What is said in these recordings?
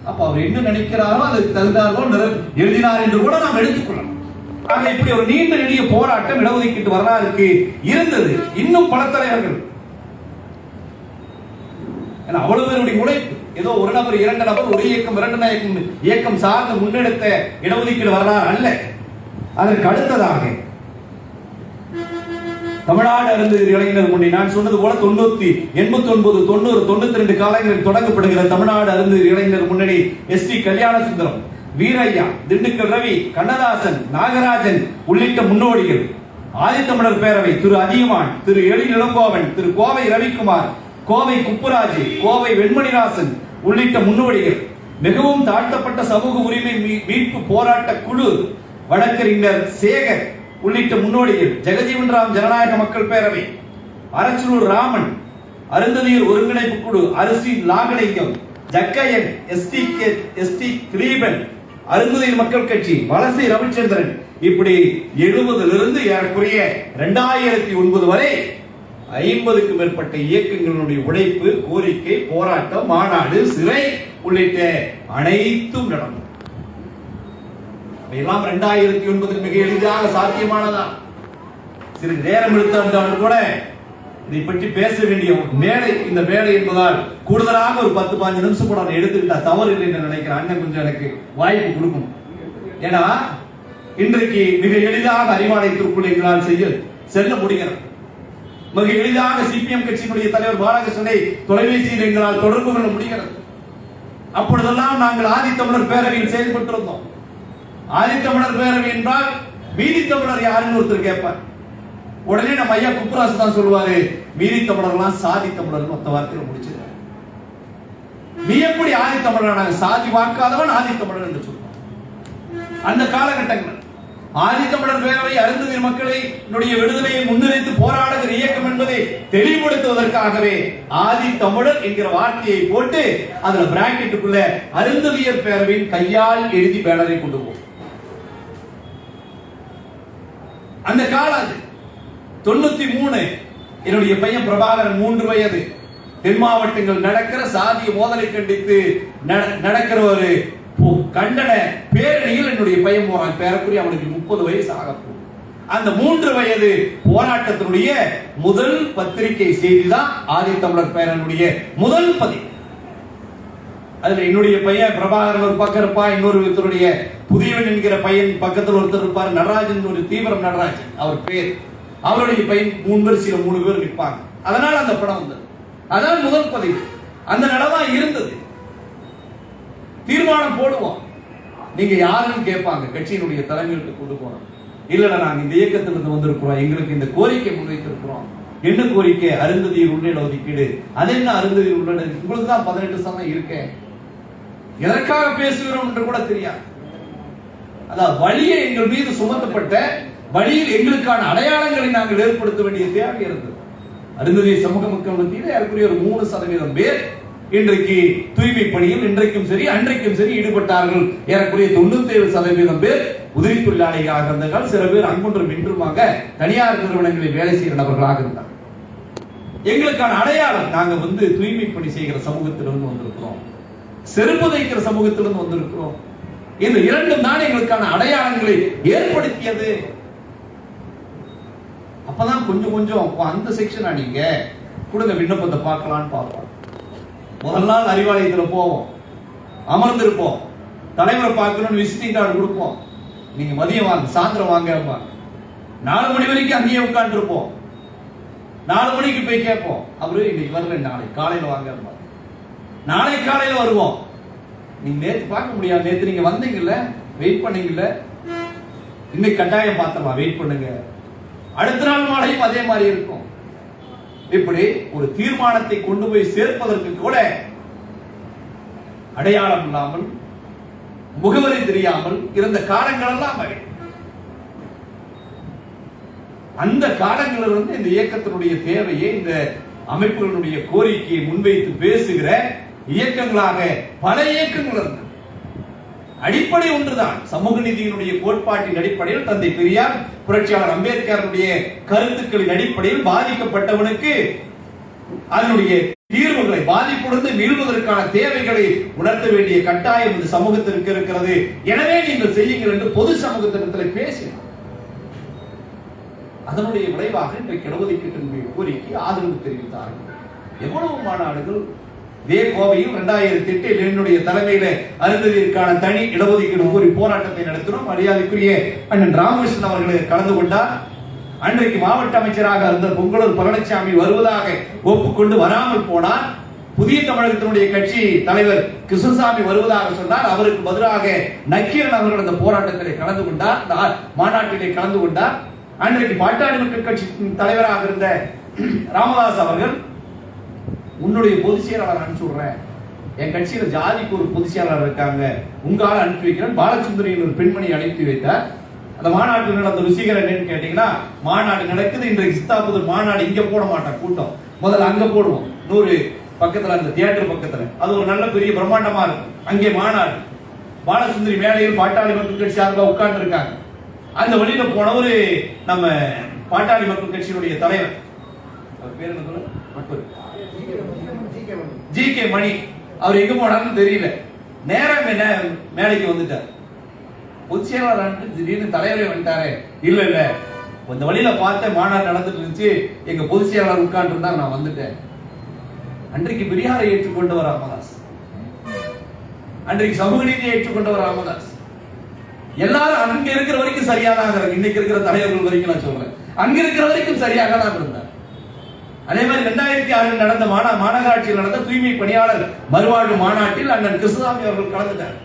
அப்ப அவர் என்ன நினைக்கிறாரோ அதுக்கு தகுந்தாரோ எழுதினார் என்று கூட நாம் எடுத்துக்கொள்ளலாம். ஆக இப்படி ஒரு நீண்ட நெடிய போராட்டம் இடஒதுக்கீட்டு வரலாறுக்கு இருந்தது. இன்னும் பல தலைவர்கள் அவ்வளவு பேருடைய உழைப்பு, ஏதோ ஒரு நபர் இரண்டு நபர் ஒரு இயக்கம் இரண்டு இயக்கம் சார்ந்து முன்னெடுத்த இடஒதுக்கீடு வரலாறு அல்ல. அதற்கு அடுத்ததாக தமிழ்நாடு அருந்ததி இளைஞர் முன்னணி, நான் சொன்னது போல 89, 90, 92 காலங்களில் தொடங்கப்படுகிற தமிழ்நாடு அருந்ததி இளைஞர் முன்னணி எஸ்.டி. கல்யாண சுந்தரம், வீரையா, திண்டுக்கல் ரவி, கண்ணதாசன், நாகராஜன் உள்ளிட்ட முன்னோடிகள், ஆதித்தமிழர் பேரவை திரு அதியமான், திரு எழில் இளங்கோவன், திரு கோவை ரவிக்குமார், கோவை குப்புராஜ், கோவை வெண்மணிராசன் உள்ளிட்ட முன்னோடிகள், மிகவும் தாழ்த்தப்பட்ட சமூக உரிமை மீட்பு போராட்ட குழு, வழக்கறிஞர் சேகர் உள்ளிட்ட முன்னோடிகள், ஜெகஜீவன் ராம் ஜனநாயக மக்கள் பேரவை, அரச்சலூர் ராமன், அருந்ததியர் ஒருங்கிணைப்பு குழு, அரிசி லாகலிங்கம், ஜக்கையன், எஸ்.டி. கிரீபன், அருந்ததியர் மக்கள் கட்சி, வலசை ரவிச்சந்திரன், இப்படி 70 ஏறக்குறைய 2009 வரை 50க்கும் மேற்பட்ட இயக்கங்களுடைய உழைப்பு, கோரிக்கை, போராட்டம், மாநாடு, சிறை உள்ளிட்ட அனைத்தும் நடந்தது. எல்லாம் 2009 மிக எளிதாக சாத்தியமானதா? சிறிது நேரம் எடுத்தாலும் கூட இதை பற்றி பேச வேண்டிய மேடை இந்த மேடை என்பதால் கூடுதலாக ஒரு 10-15 நிமிஷம் கூட அதை எடுத்துக்கிட்டா தவறு இல்லை என்று நினைக்கிறேன். அண்ணன் கொஞ்சம் எனக்கு வாய்ப்பு கொடுக்கும். ஏன்னா இன்றைக்கு மிக எளிதாக அறிவாலயத்திற்குள் எங்களால் செல்ல முடிகிறது. மிக எளிதாக சிபிஎம் கட்சியினுடைய தலைவர் பாலகிருஷ்ணனை தொலைபேசியில் எங்களால் தொடர்பு கொள்ள முடிகிறது. அப்பொழுதெல்லாம் நாங்கள் ஆதித்தமிழர் பேரவையில் செயல்பட்டிருந்தோம். ஆதித்தமிழர் பேரவை என்றால் மீதி தமிழர் யாருன்னு ஒருத்தர் கேட்பார். உடனே நம்ம ஐயா குப்புராசு தான் சொல்லுவாரு, மீதி தமிழர்லாம் சாதி தமிழர் மொத்த வார்த்தையில முடிச்சிருக்காரு. நீ எப்படி ஆதித்தமிழர்? நாங்கள் சாதி வாக்காதவன் ஆதித்தமிழர் என்று சொல்லுவோம். அந்த காலகட்டங்கள் ஆதித்தமிழர் பேரவை அருந்ததியர் மக்களை விடுதலையை முன்னிறுத்தி போராடுகிற இயக்கம் என்பதை தெளிவுபடுத்துவதற்காகவே ஆதித்தமிழர் என்கிற வார்த்தையை போட்டு அதுல பிராக்கெட்டுக்குள்ள அருந்ததியர் பேரவையின் கையால் எழுதி பேனரை கொண்டு போவோம். அந்த காலம் 93. என்னுடைய பையன் பிரபாகரன் 3 வயது. தென் மாவட்டங்கள் நடக்கிற சாதிய மோதலை கண்டித்து நடக்கிற ஒரு கண்டன பேரணியில் என்னுடைய பையன் போறான். பேரக்குரிய அவனுக்கு 30 வயசு ஆகப்போம். அந்த 3 வயது போராட்டத்தினுடைய முதல் பத்திரிகை செய்தி தான் ஆதித்தமிழர் பேரனுடைய முதல் பதிவு. அதுல என்னுடைய பையன் பிரபாகரன் ஒரு பக்கம் இருப்பா, இன்னொருத்தருடைய புதியவன் என்கிற பையன் பக்கத்தில் ஒருத்தர் இருப்பார், நடராஜன், ஒரு தீவிரம் நடராஜன் அவர் பேர். அவருடைய பையன் 3 வரிசையில 3 பேர் நிற்பாங்க. அதனால அந்த படம் வந்தது. அதான் முதல் பதிவு. அந்த நடதான் இருந்தது. தீர்மானம் போடுவோம். நீங்க யாருன்னு கேட்பாங்க. கட்சியினுடைய தலைமையிற்கு கொண்டு போறோம். இல்ல நாங்க இந்த இயக்கத்திலிருந்து வந்திருக்கிறோம், எங்களுக்கு இந்த கோரிக்கை முன்வைத்திருக்கிறோம். என்ன கோரிக்கை? அருந்ததியர் உள்ள ஒதுக்கீடு. அது என்ன அருந்ததியர் உள்ள? உங்களுக்கு தான் 18 சதம் இருக்கேன், எதற்காக பேசுகிறோம் என்று கூட தெரியாது. அதாவது வழியை எங்கள் மீது சுமத்தப்பட்ட வழியில் எங்களுக்கான அடையாளங்களை நாங்கள் ஏற்படுத்த வேண்டிய தேவை இருந்தது. அருந்ததியர் சமூக மக்கள் மத்தியில் ஏறக்குறைய ஒரு 3% பேர் இன்றைக்கு தூய்மை பணியில் இன்றைக்கும் சரி அன்றைக்கும் சரி ஈடுபட்டார்கள். ஏறக்குறைய 97% பேர் உதவி தொழிலாளிகளாக இருந்தார்கள். சில பேர் அங்கொன்றும் இன்றுமாக தனியார் நிறுவனங்களில் வேலை செய்கிற நபர்களாக இருந்தார். எங்களுக்கான அடையாளம், நாங்க தூய்மை பணி செய்கிற சமூகத்திலிருந்து வந்திருக்கிறோம், செருப்பு தைக்கிற சமூகத்திலிருந்து வந்திருக்கிறோம். இந்த இரண்டும் தான் எங்களுக்கான அடையாளங்களை ஏற்படுத்தியது. அப்பதான் கொஞ்சம் கொஞ்சம் அந்த செக்ஷனா நீங்க கொடுங்க விண்ணப்பத்தை பார்க்கலான்னு பார்ப்போம். முதல் நாள் அறிவாலயத்தில் போவோம், அமர்ந்திருப்போம், தலைவரை பார்க்கணும்னு விசிட்டிங் கார்டு கொடுப்போம். நீங்க மதியம் வாங்க, சாயந்தரம் வாங்க. 4 மணி வரைக்கும் அங்கேயே உட்கார்ந்து இருப்போம். 4 மணிக்கு போய் கேட்போம், அவரு இன்னைக்கு வரல, நாளை காலையில வாங்க. நாளை காலையில வருவோம். நீங்க நேற்று பார்க்க முடியாது, நேற்று நீங்க வந்தீங்கல்ல, வெயிட் பண்ணீங்கல்ல, இன்னைக்கு கட்டாயம் பார்த்துடலாம், வெயிட் பண்ணுங்க. அடுத்த நாள் மாலையும் அதே மாதிரி இருக்கும். இப்படி ஒரு தீர்மானத்தை கொண்டு போய் சேர்ப்பதற்கு கூட அடையாளம் இல்லாமல், முகவரி தெரியாமல் இருந்த காலங்கள் எல்லாம் அந்த காலங்களிலிருந்து இந்த இயக்கத்தினுடைய தேவையை, இந்த அமைப்புகளுடைய கோரிக்கையை முன்வைத்து பேசுகிற இயக்கங்களாக பல இயக்கங்கள் இருந்தது. அடிப்படை ஒன்றுதான், சமூக நீதியினுடைய கோட்பாட்டின் அடிப்படையில் தந்தை பெரியார், புரட்சியாளர் அம்பேத்கருடைய கருத்துக்களின் அடிப்படையில் பாதிக்கப்பட்டவனுக்கு அதனுடைய தீர்வுகளை, பாதிப்புடன் மீள்வதற்கான தேவைகளை உணர்த்த வேண்டிய கட்டாயம் இந்த சமூகத்திற்கு இருக்கிறது. எனவே நீங்கள் செய்யுங்கள் என்று பொது சமூகத்திடத்தில் பேசினார். அதனுடைய விளைவாக இன்றைக்கு இடஒதுக்கீட்டினுடைய கோரிக்கை ஆதரவு தெரிவித்தார்கள். எவ்வளவு மாநாடுகள் இதே கோவையில் 2008 என்னுடைய தலைமையில அருந்ததிற்கான தனி இடஒதுக்கீடு கோரி போராட்டத்தை நடத்தினோம். மரியாதைக்குரிய அண்ணன் ராமகிருஷ்ணன் அவர்கள் கலந்து கொண்டார். அன்றைக்கு மாவட்ட அமைச்சராக இருந்த பொங்கலூர் பழனிசாமி வருவதாக ஒப்புக்கொண்டு வராமல் போனார். புதிய தமிழகத்தினுடைய கட்சி தலைவர் கிருஷ்ணசாமி வருவதாக சொன்னார். அவருக்கு பதிலாக நக்கீரன் அவர்கள் அந்த போராட்டத்திலே கலந்து கொண்டார், மாநாட்டிலே கலந்து கொண்டார். அன்றைக்கு பாட்டாளி மக்கள் கட்சி தலைவராக இருந்த ராமதாஸ் அவர்கள், உன்னுடைய பொதுச் செயலாளர் அனுப்பிச்சு விடுறேன், என் கட்சியில ஜாதிக்கு ஒரு பொதுச் செயலாளர் இருக்காங்க, உங்களால அனுப்பி வைக்கிறேன். பாலச்சந்திரன் ஒரு பெண்மணி அனுப்பி வைத்தார். அந்த மாநாட்டில் நடந்த ருசிகர் என்னன்னு கேட்டீங்கன்னா, மாநாடு நடக்குது. இன்றைக்கு சித்தாபுதூர் மாநாடு இங்க போட மாட்டோம், கூட்டம் முதல்ல அங்க போடுவோம். 100 பக்கத்துல அந்த தியேட்டர் பக்கத்துல அது ஒரு நல்ல பெரிய பிரம்மாண்டமா இருக்கும். அங்கே மாநாடு, பாலசுந்தரி மேடையில் பாட்டாளி மக்கள் கட்சி சார்பாக உட்கார்ந்து இருக்காங்க. அந்த வழியில போனவரு நம்ம பாட்டாளி மக்கள் கட்சியினுடைய தலைவர், அவர் பேர் என்ன, ஜி.கே. மணி. அவர் எங்க போனாருன்னு தெரியல. நேரம் என்ன மேடைக்கு வந்துட்டார். பொதுச் செயலாளர் திடீர்னு தலைவரே வந்துட்டாரு. இல்ல இல்ல, இந்த வழியில பார்த்த மாநாடு நடந்துட்டு இருந்துச்சு, எங்க பொதுச் செயலாளர் உட்கார்ந்து இருந்தா நான் வந்துட்டேன். அன்றைக்கு பெரியாரை ஏற்றுக்கொண்டவர் ராமதாஸ், அன்றைக்கு சமூக நீதியை ஏற்றுக்கொண்டவர் ராமதாஸ். எல்லாரும் அங்க இருக்கிற வரைக்கும் சரியாக இன்னைக்கு இருக்கிற தலைவர்கள் வரைக்கும் நான் சொல்றேன், அங்க இருக்கிற வரைக்கும் சரியாக தான் இருந்தார். அதே மாதிரி 2006 நடந்த மாநகராட்சியில் நடந்த தூய்மை பணியாளர் மறுவாழ்வு மாநாட்டில் அண்ணன் கிருஷ்ணசாமி அவர்கள் கலந்துட்டார்.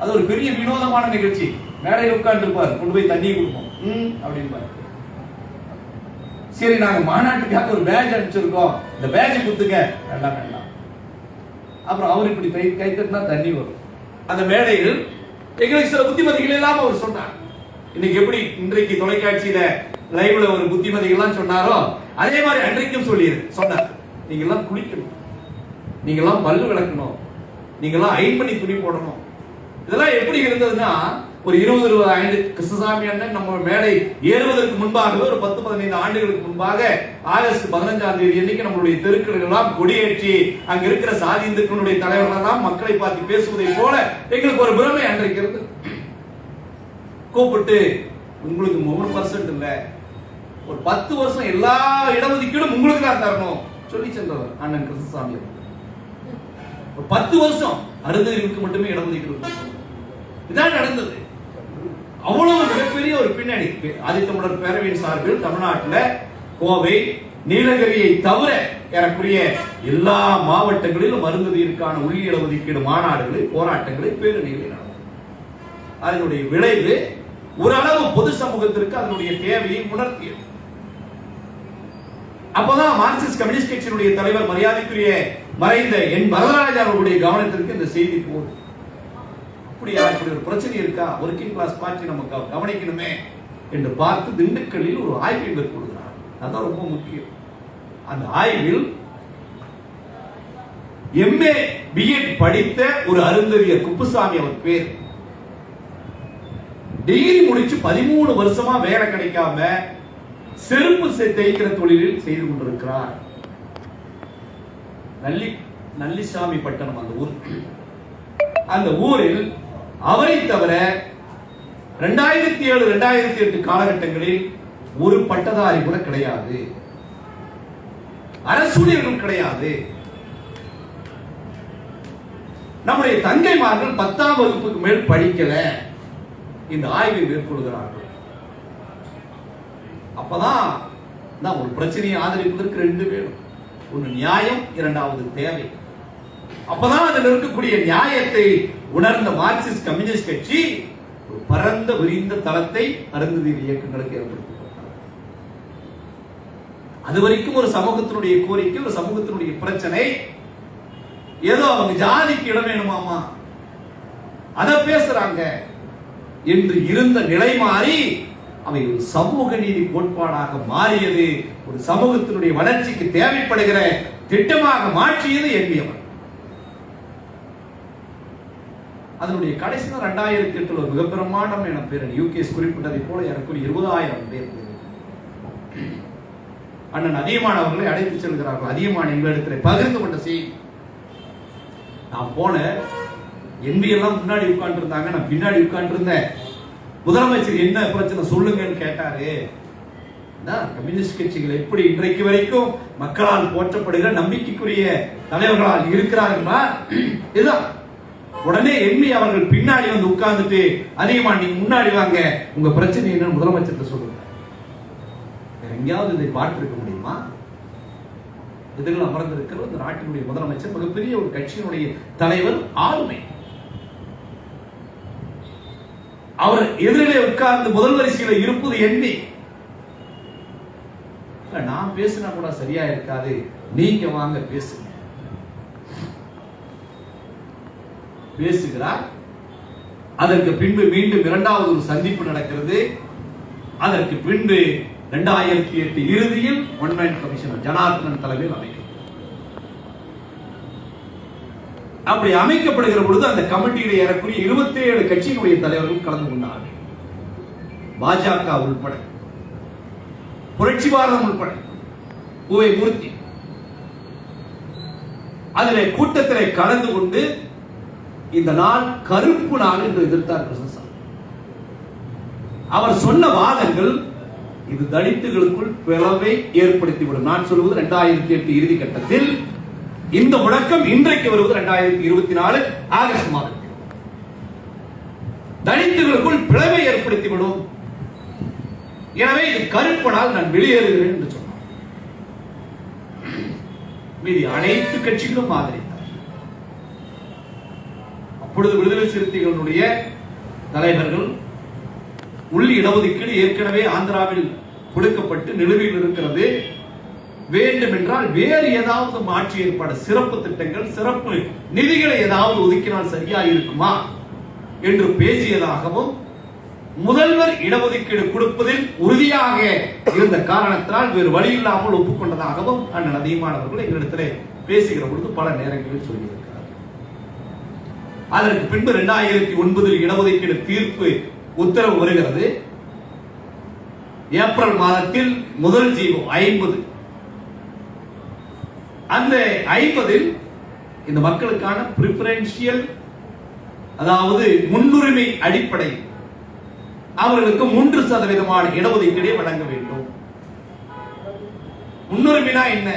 அது ஒரு பெரிய வினோதமான நிகழ்ச்சி. மேடையில் உட்கார்ந்து இருப்பார், கொண்டு போய் தண்ணி கொடுப்போம் அப்படின்னு. சரி, நாங்க மாநாட்டுக்காக ஒரு பேட்ஜ் அனுப்பிச்சிருக்கோம், இந்த பேட்ஜ் கொடுத்துக்க. வேண்டாம் வேண்டாம். அப்புறம் அவர் இப்படி கை தட்டினா தண்ணி வரும். அந்த மேடையில் எங்களுக்கு சில புத்திமதிகள் எல்லாம் அவர் சொன்னார். இன்னைக்கு எப்படி இன்றைக்கு தொலைக்காட்சியில லைவ்ல ஒரு புத்திமதிகள் சொன்னாரோ, அதே மாதிரி அன்றைக்கும் சொன்னார். நீங்க எல்லாம் குளிக்கணும், நீங்க எல்லாம் பல்லு விளக்கணும், நீங்க எல்லாம் அயன் பண்ணி துணி போடணும். இதெல்லாம் எப்படி இருந்ததுன்னா, ஒரு 20-20 ஆண்டு கிருஷ்ணசாமி அண்ணன் நம்ம மேடை ஏறுவதற்கு முன்பாகவே ஒரு 10-15 ஆண்டுகளுக்கு முன்பாக ஆகஸ்ட் 15ஆம் தேதி அன்னைக்கு நம்மளுடைய தெருக்கள் எல்லாம் கொடியேற்றி அங்க இருக்கிற சாதி இந்துக்களுடைய தலைவர்கள் எல்லாம் மக்களை பார்த்து பேசுவதை போல எங்களுக்கு ஒரு பிரமை அன்றைக்கு இருந்து கூப்பிட்டு, உங்களுக்கு 3% இல்ல, ஒரு 10 வருஷம் எல்லா இடஒதுக்கீடும் உங்களுக்கு தான் தரணும் சொல்லி சென்றவர் அண்ணன் கிருஷ்ணசாமி. ஒரு 10 வருஷம் அருந்ததிற்கு மட்டுமே இடஒதுக்கீடு இதான் நடந்தது. அவ்வளவு மிகப்பெரிய ஒரு பின்னணி. ஆதித்தமிழர் பேரவையின் சார்பில் தமிழ்நாட்டில் கோவை, நீலகிரியை தவிர ஏறக்குரிய எல்லா மாவட்டங்களிலும் அருந்ததிற்கான உள் இடஒதுக்கீடு மாநாடுகளை, போராட்டங்களை, பேரணிகளை நடந்தது. அதனுடைய விளைவு ஓரளவு பொது சமூகத்திற்கு அதனுடைய தேவையை உணர்த்தியது. அப்பதான் மார்க்சிஸ்ட் கம்யூனிஸ்ட் கட்சியினுடைய தலைவர் மரியாதைக்குரிய மறைந்த என் வரதராஜா அவர்களுடைய கவனத்திற்கு இந்த செய்தி போகுது. அப்படியா, இப்படி ஒரு பிரச்சனை இருக்கா, ஒர்க்கிங் கிளாஸ் பார்ட்டி நம்ம கவனிக்கணுமே என்று பார்த்து திண்டுக்கல்லில் ஒரு ஆய்வை மேற்கொள்கிறார். அதான் ரொம்ப முக்கியம். அந்த ஆய்வில் MA BEd படித்த ஒரு அருந்ததியர் குப்புசாமி அவர் பேர், டிகிரி முடிச்சு 13 வருஷமா வேலை கிடைக்காம செருப்பு தேய்க்கிற தொழிலில் செய்து கொண்டிருக்கிறார். நல்லிசாமி பட்டணம் அந்த ஊர். அந்த ஊரில் அவரை தவிர 2007-2008 காலகட்டங்களில் ஒரு பட்டதாரி கூட கிடையாது, அரசூழியர்கள் கிடையாது. நம்முடைய தங்கைமார்கள் 10ஆம் வகுப்புக்கு மேல் படிக்கல. இந்த ஆய்வை மேற்கொள்கிறார்கள். அப்பதான் ஒரு பிரச்சனையை ஆதரிப்பதற்கு 2 வேணும். ஒன்று நியாயம், இரண்டாவது தேவை. அப்பதான் அதில் இருக்கக்கூடிய நியாயத்தை உணர்ந்த மார்க்சிஸ்ட் கம்யூனிஸ்ட் கட்சி ஒரு பரந்த விரிந்த தளத்தை அருந்ததியர் இயக்கங்களுக்கு ஏற்படுத்தினார். அது வரைக்கும் ஒரு சமூகத்தினுடைய கோரிக்கை, ஒரு சமூகத்தினுடைய பிரச்சனை, ஏதோ அவங்க ஜாதிக்கு இடம் வேணுமாமா அத பேசுறாங்க என்று இருந்த நிலை மாறி அவை ஒரு சமூக நீதி கோட்பாடாக மாறியது. ஒரு சமூகத்தினுடைய வளர்ச்சிக்கு தேவைப்படுகிற திட்டமாக மாற்றியது எண்ணியவர். அதனுடைய கடைசி 2008 ஒரு மிக பிரம்மாண்டம் என பேர் யூகேஸ் குறிப்பிட்டதை போல எனக்கு 20,000 பேர். அண்ணன் அதியமான் அவர்களை அழைத்து செல்கிறார்கள். அதியமான் எங்களிடத்தில் பகிர்ந்து கொண்ட செய்தி, நான் போன எம்பி எல்லாம் முன்னாடி உட்கார்ந்து இருந்தாங்க, நான் பின்னாடி உட்கார்ந்து இருந்தேன். முதலமைச்சர் என்ன பிரச்சனை சொல்லுங்கன்னு கேட்டாரு. கம்யூனிஸ்ட் கட்சிகள் எப்படி இன்றைக்கு வரைக்கும் மக்களால் போற்றப்படுகிற நம்பிக்கைக்குரிய தலைவர்களால் இருக்கிறார்களா? இதுதான். உடனே எம்பி அவர்கள் பின்னாடி வந்து உட்கார்ந்துட்டு, அதிகமா நீங்க முன்னாடி வாங்க, உங்க பிரச்சனை என்ன முதலமைச்சர் சொல்லுங்க. எங்கேயாவது இதை பார்த்திருக்க முடியுமா? இதில் அமர்ந்திருக்கிற இந்த நாட்டினுடைய முதலமைச்சர், மிகப்பெரிய ஒரு கட்சியினுடைய தலைவர், ஆளுமை. அவர் எதிரிலே உட்கார்ந்து முதல் வரிசையில இருப்பது எண்ணி, நான் பேசினா கூட சரியா இருக்காது, நீங்க வாங்க பேசுங்க. பேசுகிறார். அதற்கு பின்பு மீண்டும் இரண்டாவது ஒரு சந்திப்பு நடக்கிறது. அதற்கு பின்பு 2008 இறுதியில் ஒன்மேன் கமிஷனர் ஜனார்தனன் தலைமையில் அமைக்கும். அப்படி அமைக்கப்படுகிற பொழுது அந்த கமிட்டியில ஏறக்குறைய 27 கட்சியினுடைய தலைவர்கள் கலந்து கொண்டார்கள். பாஜக உள்பட, புரட்சி பாரதம் உள்பட, பூவை மூர்த்தி அதிலே கூட்டத்திலே கலந்து கொண்டு இந்த நாள் கருப்பு நாள் என்று எதிர்த்தார் கிருஷ்ணசாமி. அவர் சொன்ன வாதங்கள் இது தலித்துகளுக்குள் பிளவை ஏற்படுத்திவிடும். நான் சொல்வது 2008 இறுதி கட்டத்தில், இந்த முழக்கம் இன்றைக்கு வருவது 2024 ஆகஸ்ட் மாதத்தில். தலித்துகளுக்குள் பிளவை ஏற்படுத்திவிடும், எனவே இது கருப்பு நாள், நான் வெளியேறுகிறேன் என்று சொன்னார். மீதி அனைத்து கட்சிகளும் ஆதரித்தார். அப்பொழுது விடுதலை சிறுத்தைகளுடைய தலைவர்கள், உள் இடஒதுக்கீடு ஏற்கனவே ஆந்திராவில் கொடுக்கப்பட்டு நிலுவையில் இருக்கிறது, வேண்டும் என்றால் வேறு ஏதாவது மாற்றி ஏற்பாடு, சிறப்பு திட்டங்கள், சிறப்பு நிதிகளை ஏதாவது ஒதுக்கினால் சரியா இருக்குமா என்று பேசியதாகவும், முதல்வர் இடஒதுக்கீடு கொடுப்பதில் உறுதியாக இருந்த காரணத்தினால் வேறு வழி இல்லாமல் ஒப்புக்கொண்டதாகவும் அண்ணன் அதியமான் அவர்கள் எங்களிடத்தில் பேசுகிற பொழுது பல நேரங்களில் சொல்லியிருக்கிறார். அதற்கு பின்பு 2009 இடஒதுக்கீடு தீர்ப்பு உத்தரவு வருகிறது. ஏப்ரல் மாதத்தில் முதல் ஜீவோ 50, அந்த 50 இந்த மக்களுக்கான பிரிபரன்சியல், அதாவது முன்னுரிமை அடிப்படையில் அவர்களுக்கு 3% இடஒதுக்கீடை வழங்க வேண்டும். முன்னுரிமைனா என்ன?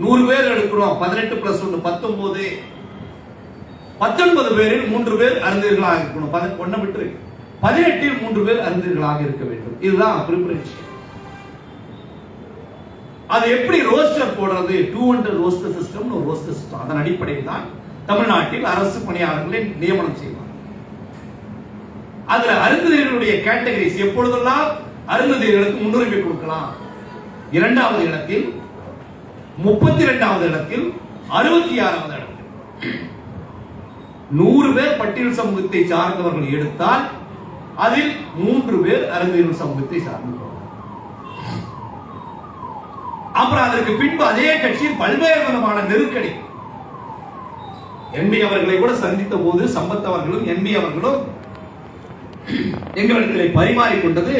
100 பேர் எடுக்கிறோம், 18 + 1 19 பேரில் 3 பேர் அறிஞர்களாக இருக்கணும். 1 விட்டு 18 3 பேர் அறிஞர்களாக இருக்க வேண்டும். இதுதான் பிரிபரன்ஸ். அது எப்படி ரோஸ்டர் போடுறது? 200 ரோஸ்டர் சிஸ்டம், ஒரு ரோஸ்டர் சிஸ்டம். அதன் அடிப்படையில் தான் தமிழ்நாட்டில் அரசு பணியாளர்களை நியமனம் செய்வார். அதுல அருந்ததியர்களுடைய கேட்டகரிஸ் எப்பொழுதெல்லாம் அருந்ததியர்களுக்கு முன்னுரிமை கொடுக்கலாம். 2வது இடத்தில், 32வது இடத்தில், 66வது இடத்தில் 100 பேர் பட்டியல் சமூகத்தை சார்ந்தவர்கள் எடுத்தால் அதில் 3 பேர் அருந்ததியர் சமூகத்தை சார்ந்தவர்கள். அப்புறம் அதற்கு பின்பு அதே கட்சியில் பல்வேறு விதமான நெருக்கடி. எம்பி அவர்களை கூட சந்தித்த போது சம்பத் அவர்களும் எம்பி அவர்களும் எங்களிடத்திலே பரிமாறிக்கொண்டது,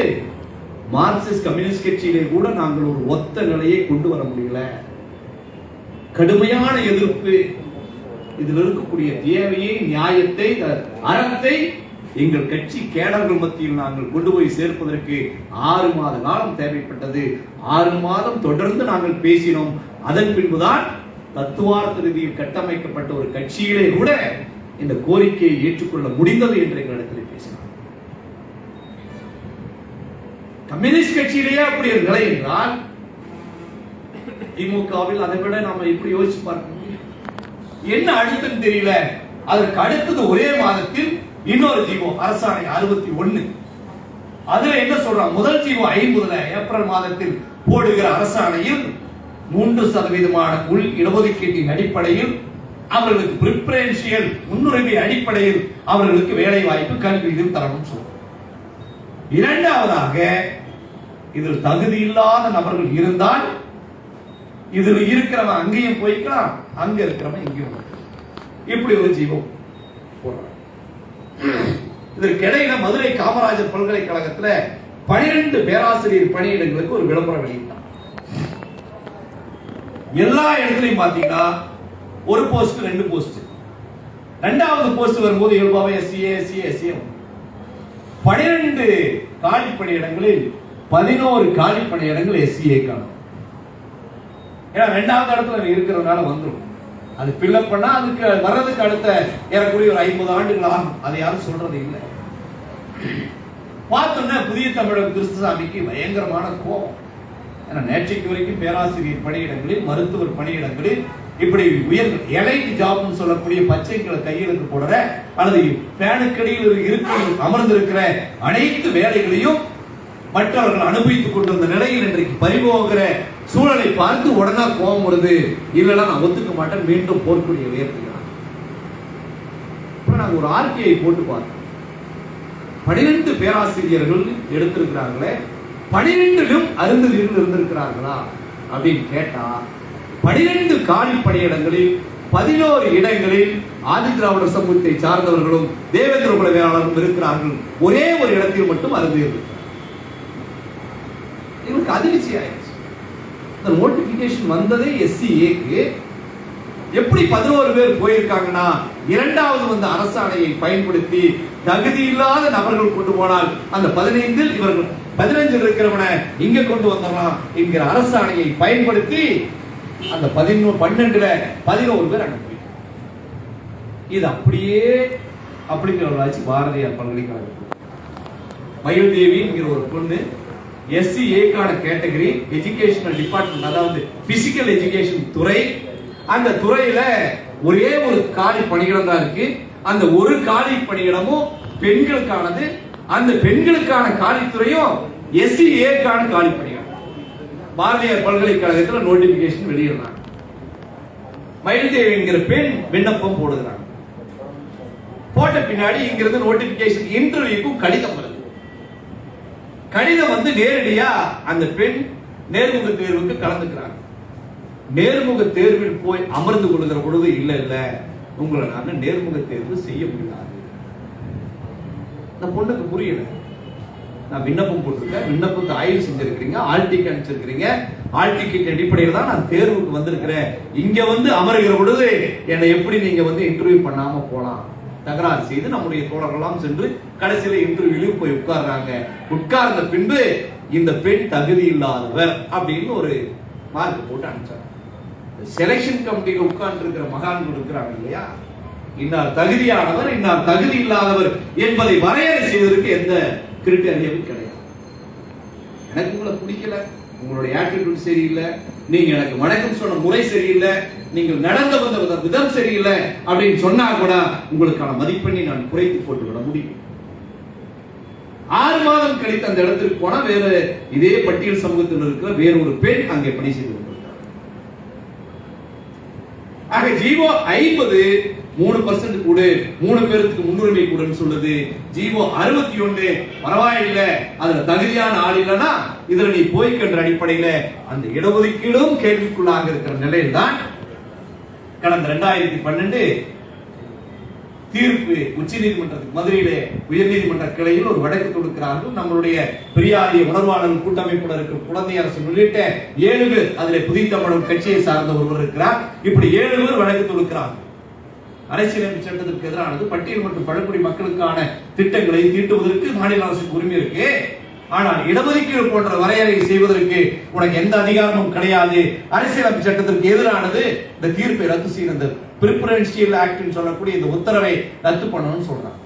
மார்க்சிஸ்ட் கம்யூனிஸ்ட் கட்சியிலே கூட நாங்கள் ஒரு ஒத்த நிலையை கொண்டு வர முடியல, கடுமையான எதிர்ப்பு, இதில் இருக்கக்கூடிய தேவையை, நியாயத்தை, அறத்தை எங்கள் கட்சி கேடர்கள் மத்தியில் நாங்கள் கொண்டு போய் சேர்ப்பதற்கு 6 மாத காலம் தேவைப்பட்டது. 6 மாதம் தொடர்ந்து நாங்கள் பேசினோம். அதன் பின்புதான் தத்துவார்த்த ரீதியில் கட்டமைக்கப்பட்ட ஒரு கட்சியிலே கூட இந்த கோரிக்கையை ஏற்றுக்கொள்ள முடிந்தது என்று எங்களிடத்தில் பேசினோம். கம்யூனிஸ்ட் கட்சியிலேயே அப்படி ஒரு நிலை என்றால் திமுகவில் அதை விட நாம எப்படி யோசிச்சு பார்க்க முடியும்? என்ன அழுத்தம் தெரியல. அதற்கு அடுத்தது ஒரே மாதத்தில் இன்னொரு ஜீவோ, அரசாணை 61. அதுல என்ன சொல்றாங்க? முதல் ஜீவோ 50 ஏப்ரல் மாதத்தில் போடுகிற அரசாணையில் 3% உள் இடஒதுக்கீட்டின் அடிப்படையில் அவர்களுக்கு பிரிபரன்சியல் முன்னுரிமை அடிப்படையில் அவர்களுக்கு வேலை வாய்ப்பு, கல்வி இதில் தரணும் சொல்றோம். இரண்டாவதாக, இதில் தகுதி இல்லாத நபர்கள் இருந்தால் இதில் இருக்கிறவன் அங்கேயும் போய்க்கலாம், அங்க இருக்கிறவன் இங்கேயும் இப்படி ஒரு ஜீவம் போடுறாங்க. இதற்கு இடையில மதுரை காமராஜர் பல்கலைக்கழகத்தில் 12 பேராசிரியர் பணியிடங்களுக்கு ஒரு விளம்பரம் வெளியிட்டார். எல்லா இடத்துலையும் பாத்தீங்கன்னா ஒரு போஸ்ட் 2 போஸ்ட். 2வது போஸ்ட் வரும்போது இயல்பாவே எஸ்சி 12 காலி பணியிடங்களில் 11 காலி பணியிடங்கள் எஸ்சிஏ காணும். ஏன்னா 2வது இடத்துல இருக்கிறதுனால வந்துடும். அது பில்லப் பண்ணா அதுக்கு வர்றதுக்கு அடுத்த ஏறக்குறைய ஒரு 50 ஆண்டுகள் ஆகும். அதை யாரும் சொல்றது இல்லை. பார்த்தோன்னா புதிய தமிழகம் கிறிஸ்துசாமிக்கு பயங்கரமான கோபம். ஏன்னா நேற்றைக்கு வரைக்கும் பேராசிரியர் பணியிடங்களில், மருத்துவர் பணியிடங்களில் இப்படி உயர் எலைட் ஜாப்னு சொல்லக்கூடிய பச்சைங்களை கையெழுத்து போடுற அல்லது பேனுக்கடியில் இருக்கையில் அமர்ந்திருக்கிற அனைத்து வேலைகளையும் மற்றவர்கள் அனுபவித்துக் கொண்டிருந்த நிலையில் இன்றைக்கு பறிபோகிற சூழலை பார்த்து உடனே கோபம் வருது. இல்லைன்னா நான் ஒத்துக்க மாட்டேன், மீண்டும் போர்க்குடியை உயர்த்துகிறான். நாங்க ஒரு ஆர்டிஐ போட்டு பார்த்தோம். 12 பேராசிரியர்கள் எடுத்திருக்கிறாங்களே, 12லும் அருந்ததியர்கள் இருந்திருக்கிறார்களா அப்படின்னு கேட்டா 12 காலி பணியிடங்களில் 11 இடங்களில் ஆதி திராவிடர் சமூகத்தை சார்ந்தவர்களும் தேவேந்திர குல வேளாளரும் இருக்கிறார்கள். ஒரே ஒரு இடத்தில் மட்டும் அருந்ததியர்கள். இவருக்கு அதிர்ச்சி ஆயிடுச்சு. இந்த நோட்டிபிகேஷன் வந்ததே எஸ்சிஏக்கு. எப்படி 11 பேர் போயிருக்காங்கன்னா 2வது வந்த அரசாணையை பயன்படுத்தி தகுதி இல்லாத நபர்கள் கொண்டு போனால் அந்த 15 இவர்கள் 15 இருக்கிறவனை இங்க கொண்டு வந்துடலாம் என்கிற அரசாணையை பயன்படுத்தி அந்த 12ல 11 பேர் அனுப்பி. இது அப்படியே அப்படிங்கிறவளாச்சு பாரதியார் பல்கலைக்கழகம். மயில்தேவி என்கிற ஒரு பொண்ணு எஸ்சிஏக்கான கேட்டகரி எஜுகேஷனல் டிபார்ட்மெண்ட், அதாவது பிசிக்கல் எஜுகேஷன் துறை. அந்த துறையில ஒரே ஒரு காலி பணியிடம் தான் இருக்கு. அந்த ஒரு காலி பணியிடமும் பெண்களுக்கானது. அந்த பெண்களுக்கான காலித்துறையும் எஸ்சிஏக்கான காலி பணியிடம். பாரதியார் பல்கலைக்கழகத்தில் நோட்டிபிகேஷன் வெளியிடுறாங்க. மயில்தேவி என்கிற பெண் விண்ணப்பம் போடுகிறாங்க. போட்ட பின்னாடி இங்கிருந்து நோட்டிபிகேஷன் இன்டர்வியூக்கும் கடிதம் வருது. கடிதம் வந்து நேரடியா அந்த பெண் நேர்முக தேர்வுக்கு கலந்துக்கிறாங்க. நேர்முக தேர்வில் போய் அமர்ந்து கொள்கிற பொழுது இல்ல உங்களை நான் நேர்முக தேர்வு செய்ய முடியாது. இந்த பொண்ணுக்கு புரியல. நான் விண்ணப்பம் போட்டிருக்கேன், விண்ணப்பத்தை ஆய்வு செஞ்சிருக்கிறீங்க, ஆல் டிக்கெட் அனுப்பிச்சிருக்கிறீங்க, ஆல் டிக்கெட் அடிப்படையில் தான் நான் தேர்வுக்கு வந்திருக்கிறேன். இங்க வந்து அமருகிற பொழுது என்னை எப்படி நீங்க வந்து இன்டர்வியூ பண்ணாம போலாம் தகராறு செய்து நம்முடைய தோழர்களாம் சென்று கடைசியில இன்டர்வியூலையும் போய் உட்கார்றாங்க. உட்கார்ந்த பின்பு இந்த பெண் தகுதி இல்லாதவர் அப்படின்னு ஒரு மார்க் போட்டு அனுப்பிச்சாங்க. செலக்ஷன் கமிட்டியில உட்கார்ந்து இருக்கிற மகான்கள் இருக்கிறாங்க இல்லையா, இன்னார் தகுதியானவர் இன்னார் தகுதி இல்லாதவர் என்பதை வரையறை செய்வதற்கு எந்த கிரிட்டீரியாவும் கிடையாது. எனக்கு உங்களை பிடிக்கல, உங்களுடைய ஆட்டிடியூட் சரியில்லை, நீங்க எனக்கு வணக்கம் சொன்ன முறை சரியில்லை, நீங்கள் நடந்து வந்த விதம் சரியில்லை அப்படின்னு சொன்னா கூட உங்களுக்கான மதிப்பெண்ணை நான் குறைத்து போட்டு விட முடியும். 6 மாதம் கழித்து அந்த இடத்திற்கு போனா வேற இதே பட்டியல் சமூகத்தில் இருக்கிற வேற ஒரு பெண் அங்கே பணி செய்து கொண்டிருக்கிறார். ஆக ஜீவோ 50 3% கூட 3 பேருக்கு முன்னுரிமை கூடன்னு சொல்லுது. ஜீவோ 61 பரவாயில்ல, அதுல தகுதியான ஆள் இல்லைன்னா இதுல நீ போய்க்கின்ற அடிப்படையில அந்த இடஒதுக்கீடும் கேள்விக்குள்ளாக இருக்கிற நிலையில் தான் கடந்த 2012 தீர்ப்பு உச்ச நீதிமன்றத்துக்கு மதுரையிலே உயர்நீதிமன்ற கிளையில் ஒரு வழக்கு தொடுக்கிறார்கள். நம்மளுடைய பெரியாரிய உணர்வாளர் கூட்டமைப்புடன் இருக்கிற குழந்தை அரசு உள்ளிட்ட 7 பேர், அதில் புதிய தமிழகம் கட்சியை சார்ந்த ஒருவர் இருக்கிறார். இப்படி 7 பேர் வழக்கு தொடுக்கிறார்கள். அரசியலமைப்பு சட்டத்திற்கு எதிரானது. பட்டியல் மற்றும் பழங்குடி மக்களுக்கான திட்டங்களை தீட்டுவதற்கு மாநில அரசுக்கு உரிமை இருக்கு. ஆனால் இடஒதுக்கீடு போன்ற வரையறை செய்வதற்கு உனக்கு எந்த அதிகாரமும் கிடையாது. அரசியலமைப்பு சட்டத்திற்கு எதிரானது. இந்த தீர்ப்பை ரத்து செய்ய பிரிபரன்சியல் ஆக்ட் சொல்லக்கூடிய இந்த உத்தரவை ரத்து பண்ணணும்னு சொல்றாங்க.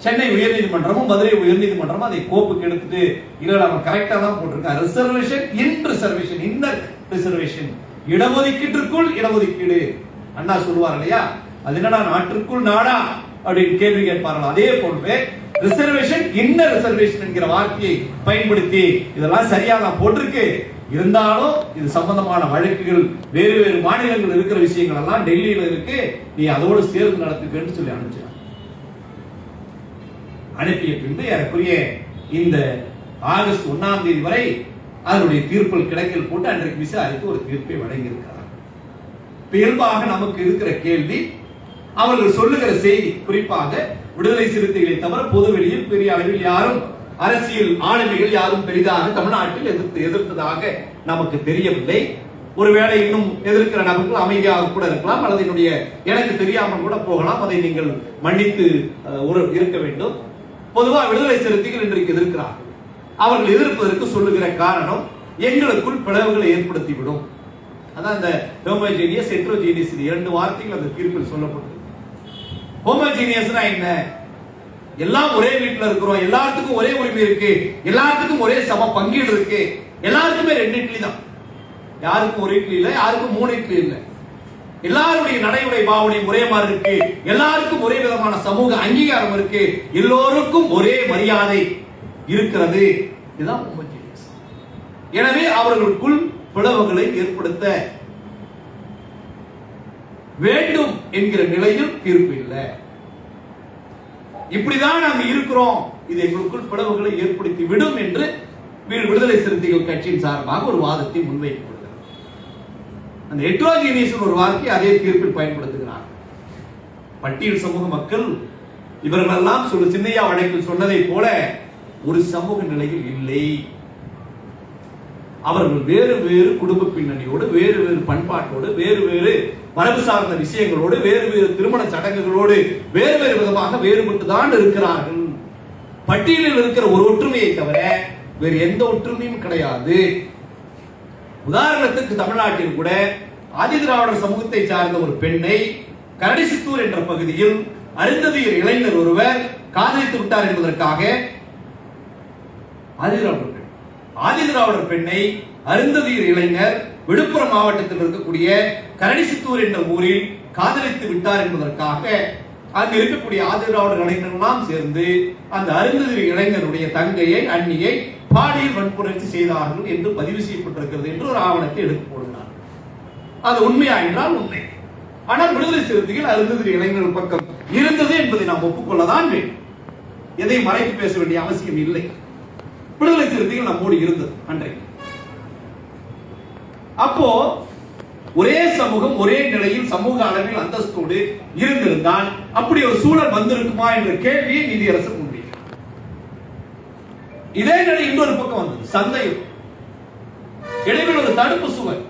சென்னை உயர்நீதிமன்றமும் மதுரை உயர்நீதிமன்றமும் அதை கோப்புக்கு எடுத்துட்டு இல்ல நம்ம கரெக்டா தான் போட்டிருக்கோம். Reservation in reservation, inner reservation, இடஒதுக்கீட்டிற்குள் இடஒதுக்கீடு. அண்ணா சொல்லுவார் இல்லையா, அது என்னடா நாட்டிற்குள் நாடா அப்படின்னு கேள்வி கேட்பார்கள். அதே போலவே ரிசர்வேஷன் இன்னர் ரிசர்வேஷன் என்கிற வார்த்தையை பயன்படுத்தி இதெல்லாம் சரியா தான் போட்டிருக்கு. இருந்தாலும் இது சம்பந்தமான வழக்குகள் வேறு வேறு மாநிலங்கள் இருக்கிற விஷயங்கள் எல்லாம் டெல்லியில இருக்கு, நீ அதோடு சேர்ந்து நடத்துக்கன்னு சொல்லி அனுப்பிச்சாங்க. அனுப்பிய பின்பு ஏறக்குரிய இந்த ஆகஸ்ட் 1ஆம் தேதி வரை அதனுடைய தீர்ப்பில் கிடக்கில் போட்டு அன்றைக்கு விசாரித்து ஒரு தீர்ப்பை வழங்கியிருக்கிறார். இயல்பாக நமக்கு இருக்கிற கேள்வி, அவர்கள் சொல்லுகிற செய்தி, குறிப்பாக விடுதலை சிறுத்தைகளை தவிர பொதுவெளியில் பெரிய அளவில் யாரும் அரசியல் ஆளுமைகள் யாரும் பெரிதாக தமிழ்நாட்டில் எதிர்த்ததாக நமக்கு தெரியவில்லை. ஒருவேளை இன்னும் எதிர்க்கிற நபர்கள் அமைதியாக கூட இருக்கலாம், அல்லது என்னுடைய எனக்கு தெரியாமல் கூட போகலாம். அதை நீங்கள் மன்னித்து இருக்க வேண்டும். பொதுவாக விடுதலை சிறுத்தைகள் இன்றைக்கு எதிர்க்கிறார். அவர்கள் எதிர்ப்பதற்கு சொல்லுகிற காரணம் எங்களுக்குள் பிளவுகளை ஏற்படுத்திவிடும். அதான் இந்த ஹோமோஜீனியஸ் ஹெட்ரோஜீனியஸ் இரண்டு வார்த்தைகள் அந்த தீர்ப்பில் சொல்லப்பட்டது. ஹோமோஜீனியஸ்னா என்ன? எல்லாம் ஒரே வீட்டில் இருக்கிறோம், எல்லாத்துக்கும் ஒரே உரிமை இருக்கு, எல்லாத்துக்கும் ஒரே சம பங்கீடு இருக்கு, எல்லாருக்குமே 2 இட்லி தான், யாருக்கும் 1 இட்லி இல்ல, யாருக்கும் 3 இட்லி இல்ல, எல்லாருடைய நடைமுறை பாவனை ஒரே மாதிரி இருக்கு, எல்லாருக்கும் ஒரே விதமான சமூக அங்கீகாரம் இருக்கு, எல்லோருக்கும் ஒரே மரியாதை இருக்கிறது. இதுதான் ஹோமோஜீனியஸ். எனவே அவர்களுக்குள் பிளவுகளை ஏற்படுத்த வேண்டும் என்கிற நிலையில் தீர்ப்பு இல்லை. இப்படிதான் நாம் இருக்கிறோம், இது எங்களுக்குள் பிளவுகளை ஏற்படுத்தி விடும் என்று விடுதலை சிறுத்தைகள் கட்சியின் சார்பாக ஒரு வாதத்தை முன்வைக்கப்படுகிறது. அந்த ஹெட்ரோஜீனியஸ் ஒரு வார்த்தையை அதே தீர்ப்பில் பயன்படுத்துகிறார். பட்டியல் சமூக மக்கள் இவர்களெல்லாம் சின்னையா வழக்கில் சொன்னதை போல ஒரு சமூக நிலையில் இல்லை. அவர்கள் வேறு வேறு குடும்ப பின்னணியோடு, வேறு வேறு பண்பாட்டோடு, வேறு வேறு மரபு சார்ந்த விஷயங்களோடு, வேறு வேறு திருமண சடங்குகளோடு வேறு வேறு விதமாக வேறுபட்டு தான் இருக்கிறார்கள். பட்டியலில் இருக்கிற ஒரு ஒற்றுமையை தவிர வேறு எந்த ஒற்றுமையும் கிடையாது. உதாரணத்துக்கு தமிழ்நாட்டில் கூட ஆதி திராவிடர் சமூகத்தை சார்ந்த ஒரு பெண்ணை கரடிசித்தூர் என்ற பகுதியில் அருந்ததியர் இளைஞர் ஒருவர் காதலித்து விட்டார் என்பதற்காக ஆதி திராவிடர் பெண்ணை அருந்ததியர் இளைஞர் விழுப்புரம் மாவட்டத்தில் இருக்கக்கூடிய கரடிசித்தூர் என்ற ஊரில் காதலித்து விட்டார் என்பதற்காக அங்கு இருக்கக்கூடிய ஆதி திராவிடர் இளைஞர்களெல்லாம் சேர்ந்து அந்த அருந்ததியர் இளைஞருடைய தங்கையை, அண்ணியை பாலியல் வன்புணர்ச்சி செய்தார்கள் என்று பதிவு செய்யப்பட்டிருக்கிறது என்று ஒரு ஆவணத்தை எடுத்து போடுகிறார். அது உண்மையா என்றால் உண்மை. ஆனால் விடுதலை சிறுத்தைகள் அருந்ததியர் இளைஞர்கள் பக்கம் இருந்தது என்பதை நாம் ஒப்புக்கொள்ளதான் வேண்டும். எதை மறைத்து பேச வேண்டிய அவசியம் இல்லை. விடுதலை சிறுத்தைகள் நம்மோடு இருந்தது அன்றைக்கு. அப்போ ஒரே சமூகம் ஒரே நிலையில் சமூக அளவில் அந்தஸ்தோடு இருந்திருந்தால் அப்படி ஒரு சூழல் வந்திருக்குமா என்ற கேள்வியை நீதியரசர் முன்வைக்கிறார். இதே நிலை இன்னொரு பக்கம் வந்தது, சந்தையும் இடைவில் ஒரு தடுப்பு சுவர்.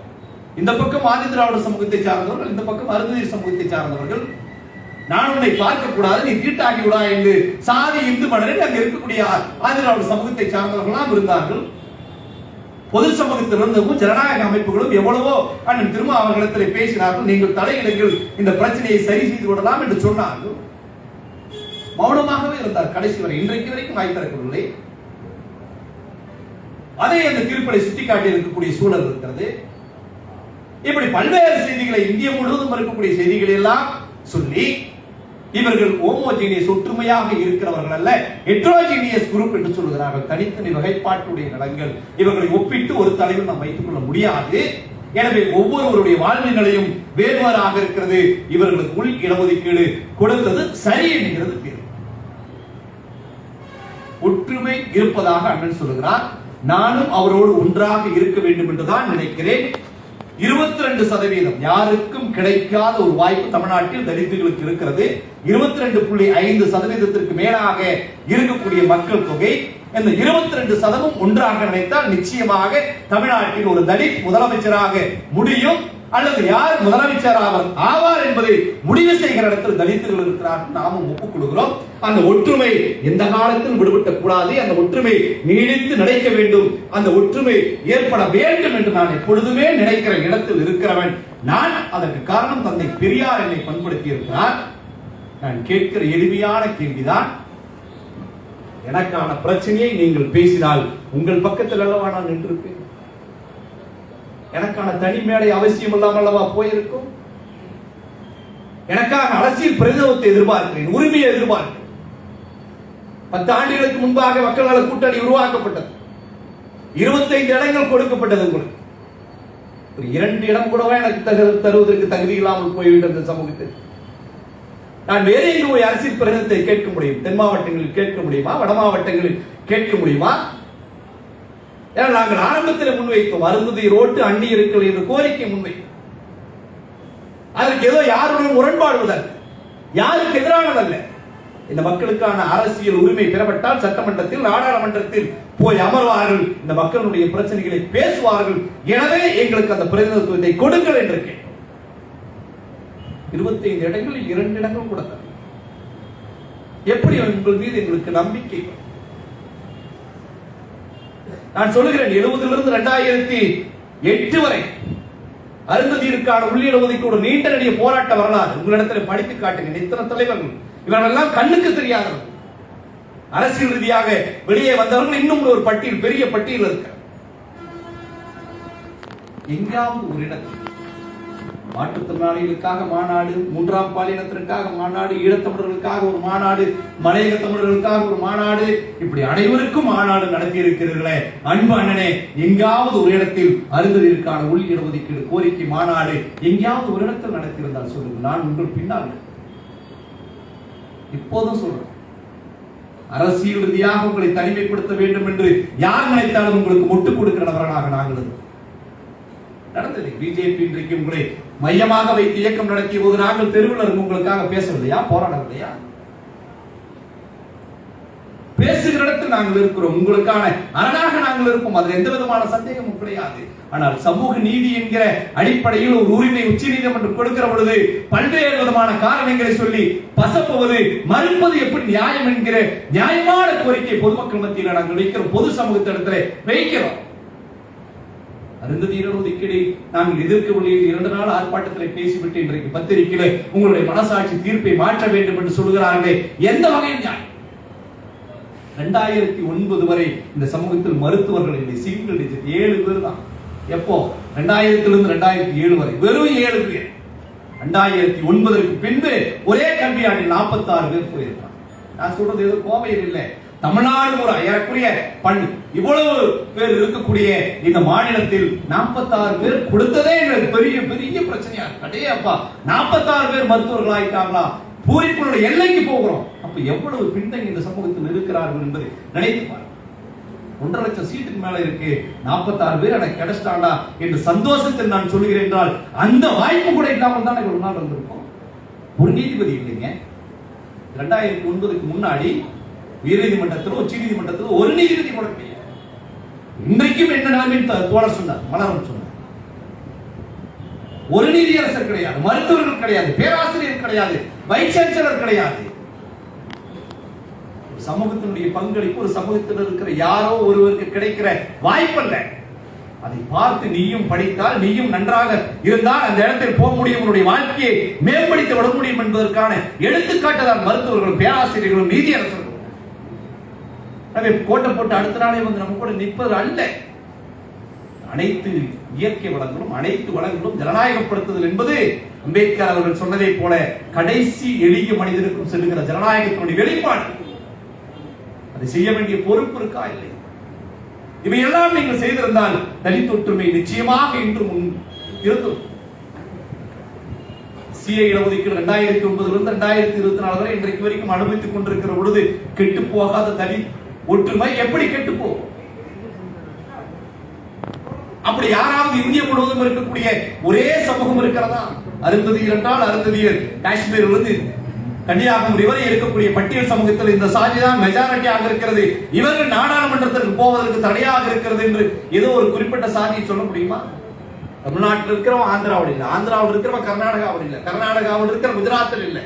இந்த பக்கம் ஆதி திராவிட சமூகத்தை சார்ந்தவர்கள், இந்த பக்கம் அருந்ததியர் சமூகத்தை சார்ந்தவர்கள். நான் உன்னை பார்க்க கூடாது, நீ தீட்டாகி விடா என்று சாதி இந்து மன்னரில் அங்கு இருக்கக்கூடிய ஆதி திராவிட சமூகத்தை சார்ந்தவர்களாம் இருந்தார்கள். பொது சமூகத்திலிருந்தும் ஜனநாயக அமைப்புகளும் எவ்வளவோ அண்ணன் திருமாவளவனிடத்தில் பேசினார்கள். நீங்கள் தலையிடுங்கள், இந்த பிரச்சனையை சரி செய்து விடலாம் என்று சொன்னார்கள். மௌனமாகவே இருந்தார் கடைசி வரை. இன்றைக்கு வரைக்கும் வாய் திறக்கவில்லை. அதை அந்த தீர்ப்பை சுட்டிக்காட்டி இருக்கக்கூடிய சூழல் இருக்கிறது. இப்படி பல்வேறு செய்திகளை இந்திய முழுவதும் இருக்கக்கூடிய செய்திகள் எல்லாம் சொல்லி இவர்கள் ஹோமோஜீனியஸ் ஒற்றுமையாக இருக்கிறவர்கள் அல்ல, ஹெட்ரோஜீனியஸ் குரூப் என்று சொல்கிறார்கள். தனித்தனி வகைப்பாட்டுடைய நலங்கள். இவர்களை ஒப்பிட்டு ஒரு தலைவர் நாம் வைத்துக் கொள்ள முடியாது. எனவே ஒவ்வொருவருடைய வாழ்வு நிலையும் வேறுபாடாக இருக்கிறது. இவர்களுக்கு உள் இடஒதுக்கீடு கொடுத்தது சரி என்கிறது பேர். ஒற்றுமை இருப்பதாக அண்ணன் சொல்லுகிறார். நானும் அவரோடு ஒன்றாக இருக்க வேண்டும் என்றுதான் நினைக்கிறேன். 22% யாருக்கும் கிடைக்காத ஒரு வாய்ப்பு தமிழ்நாட்டில் தலித்துகளுக்கு இருக்கிறது. 22.5% மேலாக இருக்கக்கூடிய மக்கள் தொகை. இந்த 22% ஒன்றாக நினைத்தால் நிச்சயமாக தமிழ்நாட்டில் ஒரு தலித் முதலமைச்சராக முடியும், அல்லது யார் முதலமைச்சர் ஆவார் என்பதை முடிவு செய்கிற இடத்தில் தலித்துகள் இருக்கிறார்கள். நாமும் ஒப்புக்கொள்கிறோம். அந்த ஒற்றுமை எந்த காலத்தில் விடுபட்ட கூடாது. அந்த ஒற்றுமை நீடித்து நிலைக்க வேண்டும். அந்த ஒற்றுமை ஏற்பட வேண்டும் என்று நான் எப்பொழுதுமே நினைக்கிற இடத்தில் இருக்கிறவன் நான். அதற்கு காரணம் தந்தை பெரியார் என்னை பண்படுத்தி இருக்கிறார். நான் கேட்கிற எளிமையான கேள்விதான், எனக்கான பிரச்சனையை நீங்கள் பேசினால் உங்கள் பக்கத்தில் அல்லவா நான் நின்றிருப்பேன். எனக்கான தனி மேடை அவசியம் இல்லாமல் அல்லவா போயிருக்கும். எனக்காக அரசியல் பிரதிநிதித்துவத்தை எதிர்பார்க்கிறேன், உரிமையை எதிர்பார்க்கிறேன். 10 ஆண்டுகளுக்கு முன்பாக மக்கள் நல கூட்டணி உருவாக்கப்பட்டது. 25 இடங்கள் கொடுக்கப்பட்டது. உங்களுக்கு ஒரு 2 இடம் கூடவா எனக்கு தருவதற்கு தகுதி இல்லாமல் போய்விட்டது சமூகத்தில். நான் வேற எங்கு போய் அரசியல் பிரதிநிதித்தை கேட்க முடியும்? தென் மாவட்டங்களில் கேட்க முடியுமா? வட மாவட்டங்களில் கேட்க முடியுமா? நாங்கள் ஆரம்பத்தில் முன்வைத்தோம், அருந்ததி ரோட்டு அண்ணி இருக்கிறது என்ற கோரிக்கை முன்வைத்தோம். அதற்கு ஏதோ யாருடன் முரண்பாடுவதல்ல, யாருக்கு எதிரானதல்ல. இந்த மக்களுக்கான அரசியல் உரிமை பெறப்பட்டால் சட்டமன்றத்தில் நாடாளுமன்றத்தில் போய் அமர்வார்கள், இந்த மக்களுடைய பிரச்சனைகளை பேசுவார்கள். எனவே எங்களுக்கு அந்த பிரதிநிதித்துவத்தை கொடுங்கள் என்று கேட்டோம். 25 இடங்களில் 2 இடங்கள் கூட தரல. எப்படி உங்கள் மீது எங்களுக்கு நம்பிக்கை? நான் சொல்லுகிறேன், 70 2008 வரை அருந்ததியருக்கான உள்ளிட ஒதுக்கீடு நீண்ட நெடிய போராட்ட வரலாறு உங்களிடத்தில் படித்து காட்டுங்க. இத்தனை தலைவர்கள் இவர்களெல்லாம் கண்ணுக்கு தெரியாதவர்கள், அரசியல் ரீதியாக வெளியே வந்தவர்கள் இன்னும் ஒரு பட்டியல், பெரிய பட்டியல் இருக்கு. எங்காவது ஒரு இடத்தில் மாற்றுத்திறனாளிகளுக்காக மாநாடு, 3ஆம் பாலினத்திற்காக மாநாடு, ஈழத்தமிழர்களுக்காக ஒரு மாநாடு, மலையக தமிழர்களுக்காக ஒரு மாநாடு, இப்படி அனைவருக்கும் மாநாடு நடத்தி இருக்கிறீர்களே அன்பு அண்ணனே, எங்காவது ஒரு இடத்தில் அருந்ததியருக்கான உள் இடஒதுக்கீடு கோரிக்கை மாநாடு எங்காவது ஒரு இடத்தில் நடத்தியிருந்தால் சொல்லுங்க, நான் உங்கள் பின்னால். இப்போதும் சொல்றேன், அரசியல் ரீதியாக உங்களை தனிமைப்படுத்த வேண்டும் என்று யார் நினைத்தாலும் உங்களுக்கு முட்டுக் கொடுக்கிறவர்களாக நாங்கள் நடந்தது. பிஜேபி இன்றைக்கு உங்களை மையமாக வைத்து இயக்கம் நடத்திய போது நாங்கள் தெருவில் உங்களுக்காக பேசவில்லையா, போராடவில்லையா? பேசுகிற இடத்தில் நாங்கள் இருக்கிறோம், உங்களுக்கான அரணாக நாங்கள் இருப்போம், அதில் எந்த விதமான சந்தேகமும் கிடையாது. ஆனால் சமூக நீதி என்கிற அடிப்படையில் ஒரு உரிமை உச்ச நீதிமன்றம் கொடுக்கிற பொழுது பல்வேறு விதமான காரணங்களை சொல்லி பசப்புவது, மறுப்பது எப்படி நியாயம் என்கிற நியாயமான கோரிக்கை பொதுமக்கள் மத்தியில் நாங்கள் வைக்கிறோம், பொது சமூகத்திடத்தில் வைக்கிறோம். அருந்ததியர் ஒதுக்கீடை நாங்கள் எதிர்க்கவில்லை. 2 நாள் ஆர்ப்பாட்டத்தில் பேசிவிட்டு இன்றைக்கு பத்திரிகையில் உங்களுடைய மனசாட்சி தீர்ப்பை மாற்ற வேண்டும் என்று சொல்கிறார்களே, எந்த வகையில் நியாயம்? 2009 வரை இந்த சமூகத்தில் மருத்துவர்கள் இல்லை, சிங்கிள் டிஜிட் 7 பேர் தான். எப்போ? 2000 2007 வரை வெறும் 7 பேர். 2009 பின்பு ஒரே கல்வியாண்டில் 46 பேர் போயிருக்காங்க. நான் சொல்றது ஏதோ கோவையில் இல்லை, தமிழ்நாடு ஒரு ஏறக்குறைய இவ்வளவு பேர் இருக்கக்கூடிய இந்த மாநிலத்தில் 46 பேர் கொடுத்ததே எங்களுக்கு பெரிய பெரிய பிரச்சனையா இருக்கு. அப்பா 46 பேர் மருத்துவர்கள் ஆயிட்டாங்களா, பூரிப்பினுடைய எல்லைக்கு போகிறோம். அப்ப எவ்வளவு பின்தங்கி இந்த சமூகத்தில் இருக்கிறார்கள் என்பதை நினைத்து பாருங்க. 1.5 லட்சம் சீட்டுக்கு மேல இருக்கு, 46 பேர் எனக்கு கிடைச்சிட்டாங்களா என்று சந்தோஷத்தில் நான் சொல்லுகிறேன் என்றால் அந்த வாய்ப்பு கூட இல்லாமல் தான் ஒரு நாள் வந்திருக்கும். ஒரு நீதிபதி இல்லைங்க. 2009 முன்னாடி உயர்நீதிமன்றத்திலும் உச்ச நீதிமன்றத்திலும் ஒரு நீதிபதி கூட கிடையாது. இன்றைக்கும் என்ன நிலைமை தோழர் சொன்னார், மலரும் சொன்னார். ஒரு நீதியரசர் கிடையாது, மருத்துவர்கள் கிடையாது, பேராசிரியர் கிடையாது, வைஸ் சான்சலர் கிடையாது. சமூகத்தினுடைய பங்களிப்பு ஒரு சமூகத்தில் இருக்கிற யாரோ ஒருவருக்கு கிடைக்கிற வாய்ப்பல்ல. அதை பார்த்து நீயும் படித்தால், நீயும் நன்றாக இருந்தால் அந்த இடத்தில் போக முடியும், உன்னுடைய வாழ்க்கையை மேம்படுத்தி விட முடியும் என்பதற்கான எடுத்துக்காட்டுதான் மருத்துவர்களும் பேராசிரியர்களும் நீதியரசர்கள். கோட்டை போட்டு அடுத்த நாளே வந்து நம்ம கூட நிற்பது அல்ல. அனைத்து இயற்கை வளங்களும் அனைத்து வளங்களும் ஜனநாயகப்படுத்துதல் என்பது அம்பேத்கர் அவர்கள் சொன்னதை போல கடைசி எளிய மனிதனுக்கும் செல்லுகிற ஜனநாயகத்தினுடைய வெளிப்பாடு. அதை செய்ய வேண்டிய பொறுப்பு இருக்கா இல்லை? இவையெல்லாம் நீங்கள் செய்திருந்தால் தலித் ஒற்றுமை நிச்சயமாக இன்று முன் இருந்தது. சிஏ இடஒதுக்கீடு 2009 2024 வரை இன்றைக்கு வரைக்கும் அனுபவித்துக் கொண்டிருக்கிற பொழுது கெட்டு போகாத தலித் ஒற்றுமை எப்படி கெட்டு போகும்? அப்படி யாராவது இந்திய முழுவதும் இருக்கக்கூடிய ஒரே சமூகம் இருக்கிறதா? அருந்ததியர் என்றால் அருந்ததியர் காஷ்மீரிலிருந்து கன்னியாகுமரி வரை இருக்கக்கூடிய பட்டியல் சமூகத்தில் இந்த சாதி தான் மெஜாரிட்டியாக இருக்கிறது, இவர்கள் நாடாளுமன்றத்திற்கு போவதற்கு தடையாக இருக்கிறது என்று ஏதோ ஒரு குறிப்பிட்ட சாதியை சொல்ல முடியுமா? தமிழ்நாட்டில் இருக்கிறவன் ஆந்திராவில் இல்லை, ஆந்திராவில் இருக்கிறவன் கர்நாடகாவில் இல்லை, கர்நாடகாவில் இருக்கிற குஜராத்தில் இல்லை.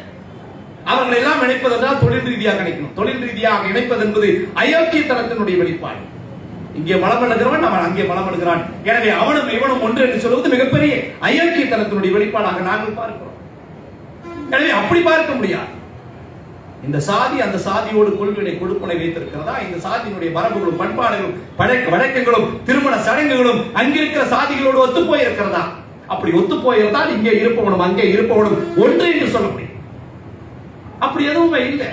அவர்களை எல்லாம் இணைப்பது என்றால் தொழில் ரீதியாக இணைக்கணும். தொழில் ரீதியாக இணைப்பது என்பது அயோக்கிய தனத்தினுடைய வெளிப்பாடு. இங்கே மலம் எழுகிறவன் அவன் அங்கே மலம் எழுகிறான், எனவே அவனும் இவனும் ஒன்று என்று சொல்வது மிகப்பெரிய அயோக்கிய தனத்தினுடைய வெளிப்பாடாக நாங்கள் பார்க்கிறோம். எனவே அப்படி பார்க்க முடியாது. இந்த சாதி அந்த சாதியோடு கொள்கை கொடுப்பனை வைத்திருக்கிறதா? இந்த சாதியினுடைய மரபுகளும் பண்பாடுகளும் வழக்கங்களும் திருமண சடங்குகளும் அங்கிருக்கிற சாதிகளோடு ஒத்து போயிருக்கிறதா? அப்படி ஒத்து போயிருந்தால் இங்கே இருப்பவனும் அங்கே இருப்பவனும் ஒன்று என்று சொல்ல முடியும். அப்படி எதுவுமே இல்லை.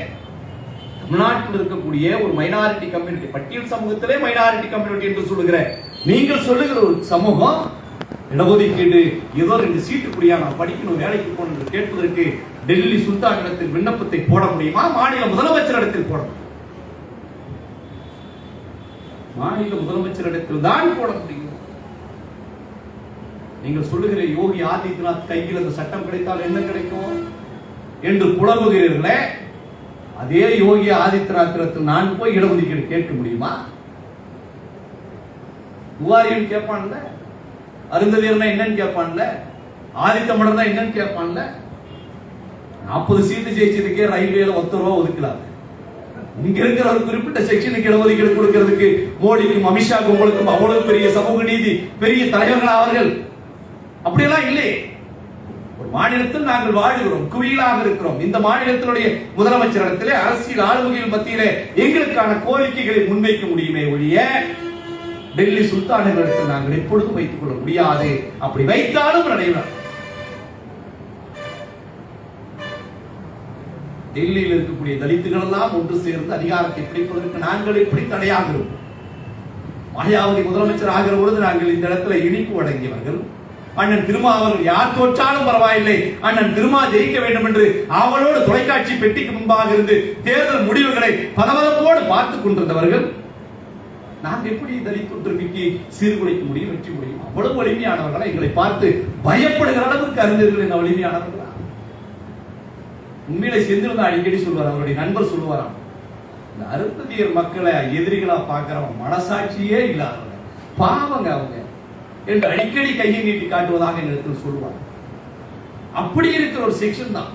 தமிழ்நாட்டில் இருக்கக்கூடிய ஒரு மைனாரிட்டி கம்யூனிட்டி, பட்டியல் சமூகத்திலே மைனாரிட்டி கம்யூனிட்டி என்று சொல்லுகிற நீங்கள் சொல்லுகிற ஒரு சமூகம் இடஒதுக்கீடு ஏதோ 2 சீட்டு கூடியா நான் படிக்கணும் வேலைக்கு போகணும் என்று கேட்பதற்கு டெல்லி சுல்தான் இடத்தில் விண்ணப்பத்தை போட முடியுமா? மாநில முதலமைச்சர் இடத்தில் போட முடியும். மாநில முதலமைச்சர் இடத்தில் தான் போட முடியும். நீங்கள் சொல்லுகிற யோகி ஆதித்யநாத் கையில் அந்த சட்டம் கிடைத்தால் என்ன கிடைக்கும் என்று புலம்புகிறீர்களே, அதே யோகி ஆதித்யநாத்தில் நான் போய் இடஒதுக்கீடு கேட்க முடியுமா? துவாரியும் கேட்பான்ல, அருந்ததியர்னா என்னன்னு கேட்பான்ல, ஆதித்தமிழர் தான் என்னன்னு கேட்பான்ல. 40 சீட்டு ஜெயிச்சதுக்கே ரயில்வேல 10 ரூபா ஒதுக்கலாம். இங்க இருக்கிற ஒரு குறிப்பிட்ட செக்ஷனுக்கு இடஒதுக்கீடு கொடுக்கிறதுக்கு மோடிக்கும் அமித்ஷாக்கும் உங்களுக்கும் அவ்வளவு பெரிய சமூக நீதி பெரிய தலைவர்கள் அவர்கள் அப்படியெல்லாம் இல்லை. ஒரு மாநிலத்தில் நாங்கள் வாழ்கிறோம், குவியலாக இருக்கிறோம். இந்த மாநிலத்தினுடைய முதலமைச்சரிடத்திலே அரசியல் ஆளுமைகள் மத்தியிலே எங்களுக்கான கோரிக்கைகளை முன்வைக்க முடியுமே ஒழிய டெல்லி சுல்தானிடத்தில் நாங்கள் எப்பொழுதும் வைத்துக் கொள்ள முடியாது. அப்படி வைத்தாலும் நடைபெறும். டெல்லியில் இருக்கக்கூடிய தலித்துகள் எல்லாம் ஒன்று சேர்ந்து அதிகாரத்தை பிடிப்பதற்கு நாங்கள் எப்படி தடையாகிறோம்? மாயாவதி முதலமைச்சர் ஆகிற பொழுது நாங்கள் இந்த இடத்துல இனிப்பு வழங்கியவர்கள். அண்ணன் திருமா அவர்கள் யார் தோற்றாலும் பரவாயில்லை, அண்ணன் திருமா ஜெயிக்க வேண்டும் என்று அவளோடு தொலைக்காட்சி பெட்டிக்கு முன்பாக இருந்து தேர்தல் முடிவுகளை பதவதப்போடு பார்த்துக் கொண்டிருந்தவர்கள். நாங்கள் எப்படி தலித் ஒற்றுமைக்கு சீர்குலைக்க முடியும், வெற்றி முடியும்? அவ்வளவு வலிமையானவர்களா? எங்களை பார்த்து பயப்படுகிற அளவுக்கு அறிஞர்கள் என்ன வலிமையானவர்களா? உண்மையில செந்தில் அடிக்கடி சொல்வார், அவருடைய நண்பர் சொல்லுவாராம், இந்த அருந்ததியர் மக்களை எதிரிகளா பார்க்கிறவன் மனசாட்சியே இல்லாதவங்க, பாவங்க அவங்க என்று அடிக்கடி கையை நீட்டி காட்டுவதாக எங்களுக்கு சொல்லுவார். அப்படி இருக்கிற ஒரு செக்ஷன் தான்.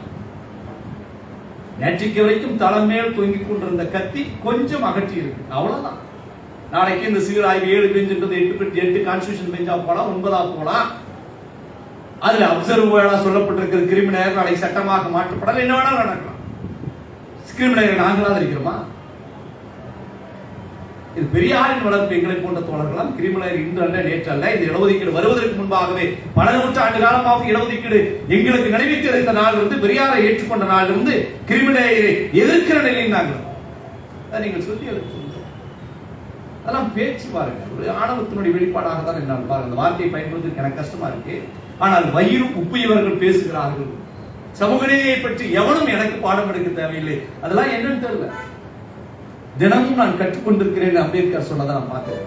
நேற்றைக்கு வரைக்கும் தலைமையில் தொங்கிக் கொண்டிருந்த கத்தி கொஞ்சம் அகற்றி இருக்கு, அவ்வளவுதான். நாளைக்கு இந்த சீராய்வு 7 பெஞ்ச் 8 கான்ஸ்டிடியூஷன் பெஞ்சா போலாம், 9ஆ போலாம். அதுல அப்சர்வரா சொல்லப்பட்டிருக்கிற கிரிமினல் நாளைக்கு சட்டமாக மாற்றப்படலாம், என்ன வேணாலும் நடக்கலாம். கிரிமினல் நாங்களா இருக்கிறோமா? இது பெரியாரின் வளர்ப்பு. எங்களை போன்ற தோழர்களாம் கிரிமினல் இன்று அல்ல நேற்று அல்ல. இந்த இடஒதுக்கீடு வருவதற்கு முன்பாகவே பல நூற்றாண்டு காலமாக இடஒதுக்கீடு எங்களுக்கு நினைவித்து இருந்த நாள் இருந்து, பெரியாரை ஏற்றுக்கொண்ட நாள் இருந்து கிரிமினலை எதிர்க்கிற நிலையில் நாங்கள் நீங்கள் சொல்லி எடுத்து அதெல்லாம் பேச்சு பாருங்க. ஒரு ஆணவத்தினுடைய வெளிப்பாடாக தான் என்னால் பாருங்க. அந்த வார்த்தையை பயன்படுத்துவதற்கு எனக்கு கஷ்டமா இருக்கு. ஆனால் வயிறு உப்பு இவர்கள் பேசுகிறார்கள். சமூக நீதியை பற்றி எவனும் எனக்கு பாடம் எடுக்க தேவையில்லை. அதெல்லாம் என்னன்னு தெரியல. தினமும் நான் கற்றுக்கொண்டிருக்கிறேன் அம்பேத்கர் சொன்னதை நான் பார்த்தேன்.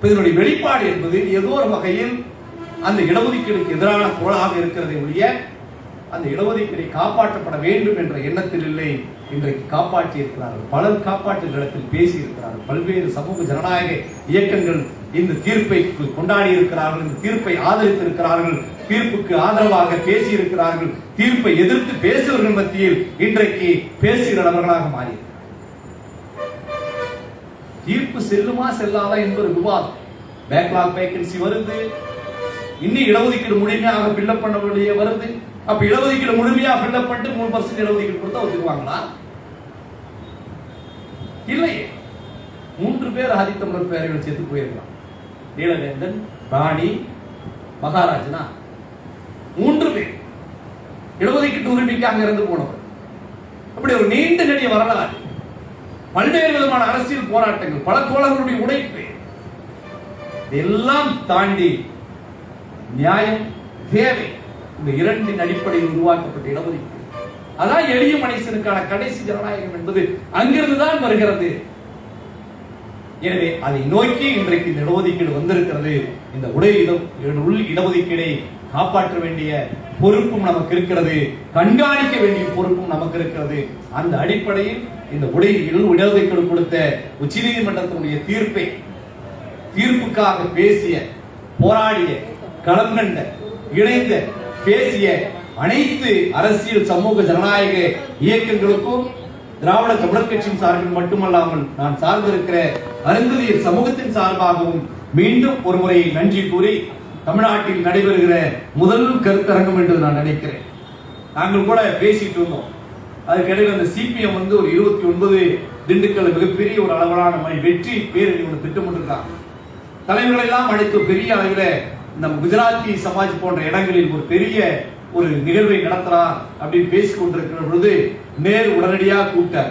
இதனுடைய வெளிப்பாடு என்பது ஏதோ ஒரு வகையில் அந்த இடஒதுக்கீடுக்கு எதிரான கோளாக இருக்கிறதை ஒழிய அந்த இடஒதுக்கீடை காப்பாற்றப்பட வேண்டும் என்ற எண்ணத்தில் இல்லை. இன்றைக்கு காப்பாற்றி இருக்கிறார்கள். பலர் காப்பாற்றுகிற இடத்தில் பேசி இருக்கிறார்கள். பல்வேறு சமூக ஜனநாயக இயக்கங்கள் இந்த தீர்ப்பை கொண்டாடி இருக்கிறார்கள், இந்த தீர்ப்பை ஆதரித்து இருக்கிறார்கள், தீர்ப்புக்கு ஆதரவாக பேசி இருக்கிறார்கள். தீர்ப்பை எதிர்த்து பேசுவர்கள் மத்தியில் இன்றைக்கு பேசுகிற நபர்களாக மாறி தீர்ப்பு செல்லுமா செல்லாதா என்பது விவாதம். பேக்லாக் வேகன்சி வருது, இன்னும் இடஒதுக்கீடு முழுமையாக ஃபில்அப் பண்ண வேண்டிய வருது. அப்ப இடஒதுக்கீடு முழுமையா ஃபில்அப் பண்ணிட்டு 3% இடஒதுக்கீடு கொடுத்தா ஒத்துக்குவாங்களா? இல்லையே. 3 பேர் ஆதித்தமிழர் பேரையில் சேர்த்து போயிருக்கலாம். நீலவேந்தன், ராணி, மகாராஜனா 3 பேர் இடஒதுக்கீட்டு உரிமைக்கு அங்க இருந்து போனவர். அப்படி ஒரு நீண்ட நெடிய வரலாறு, பல்வேறு விதமான அரசியல் போராட்டங்கள், பல தோழர்களுடைய உழைப்பு, இதெல்லாம் தாண்டி நியாயம் தேவை. இந்த 2 அடிப்படையில் உருவாக்கப்பட்ட இடஒதுக்கீடு அதான் எளிய மனுஷனுக்கான கடைசி ஜனநாயகம் என்பது அங்கிருந்துதான் வருகிறது. எனவே அதை நோக்கி இன்றைக்கு இந்த இடஒதுக்கீடு வந்திருக்கிறது. இந்த உள் இடஒதுக்கீடை காப்பாற்ற வேண்டிய பொறுப்பும் நமக்கு இருக்கிறது, கண்காணிக்க வேண்டிய பொறுப்பும் நமக்கு இருக்கிறது. அந்த அடிப்படையில் இந்த இடஒதுக்கீடு கொடுத்த உச்சநீதிமன்றத்தினுடைய தீர்ப்புக்காக பேசிய, போராடிய, களம் கண்ட, இணைந்த, பேசிய அனைத்து அரசியல் சமூக ஜனநாயக இயக்கங்களுக்கும் திராவிட தமிழர் கட்சியின் சார்பில் மட்டுமல்லாமல் நான் சார்ந்திருக்கிற அருந்ததியர் சமூகத்தின் சார்பாகவும் மீண்டும் ஒரு முறை நன்றி கூறி, தமிழ்நாட்டில் நடைபெறுகிற முதல் கருத்தரங்கம் என்று நான் நினைக்கிறேன். நாங்கள் கூட பேசிட்டு இருந்தோம். அதுக்கிடையில் அந்த சிபிஎம் ஒரு 29 திண்டுக்கல் மிகப்பெரிய ஒரு அளவிலான வெற்றி பேரணி ஒன்று திட்டமிட்டிருக்காங்க. தலைவர்கள் எல்லாம் அழைத்து பெரிய அளவில் நம்ம குஜராத்தி சமாஜ் போன்ற இடங்களில் ஒரு பெரிய ஒரு நிகழ்வை நடத்தலாம் அப்படின்னு பேசிக் கொண்டிருக்கிற பொழுது நேரு உடனடியாக கூப்பிட்டார்.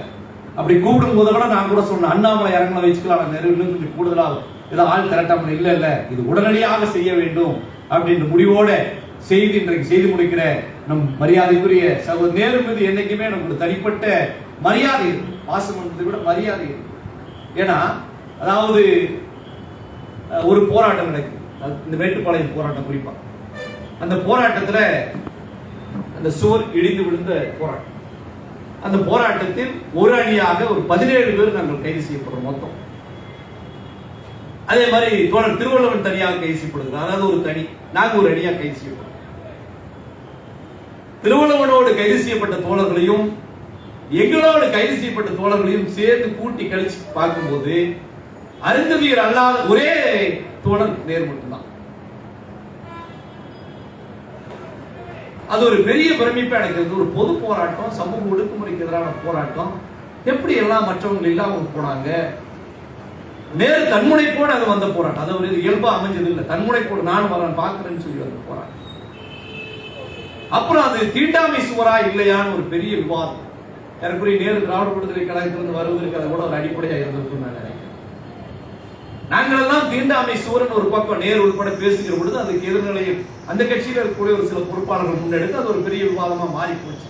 அப்படி கூப்பிடும் போது கூட நான் கூட சொன்னேன், அண்ணாமலை இறங்கல வச்சுக்கலாம், நேரு இன்னும் கொஞ்சம் கூடுதலா ஏதாவது ஆள் திரட்டாமல் இல்ல இது உடனடியாக செய்ய வேண்டும் அப்படின்ற முடிவோட செய்தி இன்றைக்கு செய்து முடிக்கிற நம் மரியாதைக்குரிய சகோதரர் நேரு மீது என்னைக்குமே நமக்கு தனிப்பட்ட மரியாதை இருக்கு. பாசம் என்பதை விட மரியாதை இருக்கு. ஏன்னா அதாவது ஒரு போராட்டம் நடக்குது, இந்த மேட்டுப்பாளையம் போராட்டம் குறிப்பா. அந்த போராட்டத்துல அந்த சுவர் இடிந்து விழுந்த போராட்டம், அந்த போராட்டத்தில் ஒரு அணியாக ஒரு 17 பேர் நாங்கள் கைது செய்யப்படுறோம் மொத்தம். அதே மாதிரி தோழர் திருவள்ளுவன் தனியாக கைது செய்யப்படுகிறார். அதாவது ஒரு தனி, நாங்க ஒரு அணியாக கைது செய்யப்படுறோம். திருவள்ளுவனோடு கைது செய்யப்பட்ட தோழர்களையும் எங்களோடு கைது செய்யப்பட்ட தோழர்களையும் சேர்த்து கூட்டி கழிச்சு பார்க்கும்போது அருந்ததியர் அல்லாத ஒரே தோழர் நேரு மட்டும்தான். அது ஒரு பெரிய பிரமிப்பா எனக்கு. ஒரு பொது போராட்டம், சமூக ஒடுக்குமுறைக்கு எதிரான போராட்டம், எப்படி எல்லாம் மற்றவங்க இல்லாம போனாங்க. நேரு தன்முனைப்போடு அது வந்த போராட்டம். அது ஒரு இயல்பா அமைஞ்சது இல்லை. தன்முனைப்போடு நான் வரேன் பார்க்கிறேன்னு சொல்லி வந்த போராட்டம். அப்புறம் அது தீண்டாமை சுவரா இல்லையான்னு ஒரு பெரிய விவாதம். எனக்குரிய நேரு திராவிட விடுதலை கழகத்திலிருந்து வருவதற்கு அதை கூட ஒரு அடிப்படையா இருந்திருக்கும் நான் நினைக்கிறேன். நாங்கள் எல்லாம் தீண்டாமை சுவரன் ஒரு பக்கம் நேரு உட்பட பேசுகிற பொழுது அதுக்கு எதிர்நிலையில் அந்த கட்சியில் இருக்கக்கூடிய ஒரு சில பொறுப்பாளர்கள் முன்னெடுத்து அது ஒரு பெரிய விவாதமா மாறி போச்சு.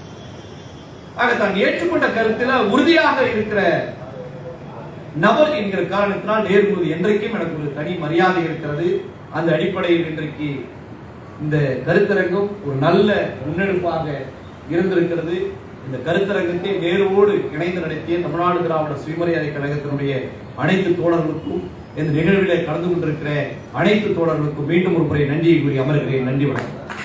ஆக தான் ஏற்றுக்கொண்ட கருத்துல உறுதியாக இருக்கிற நபர் என்கிற காரணத்தினால் நேரு மீது என்றைக்கும் எனக்கு ஒரு தனி மரியாதை இருக்கிறது. அந்த அடிப்படையில் இன்றைக்கு இந்த கருத்தரங்கம் ஒரு நல்ல முன்னெடுப்பாக இருந்திருக்கிறது. இந்த கருத்தரங்கத்தை நேருவோடு இணைந்து நடத்திய தமிழ்நாடு திராவிட சுயமரியாதை கழகத்தினுடைய அனைத்து தோழர்களுக்கும், இந்த நிகழ்விலே கலந்து கொண்டிருக்கிற அனைத்து தோழர்களுக்கும் மீண்டும் ஒரு முறை நன்றியை கூறி அமர்கிறேன். நன்றி, வணக்கம்.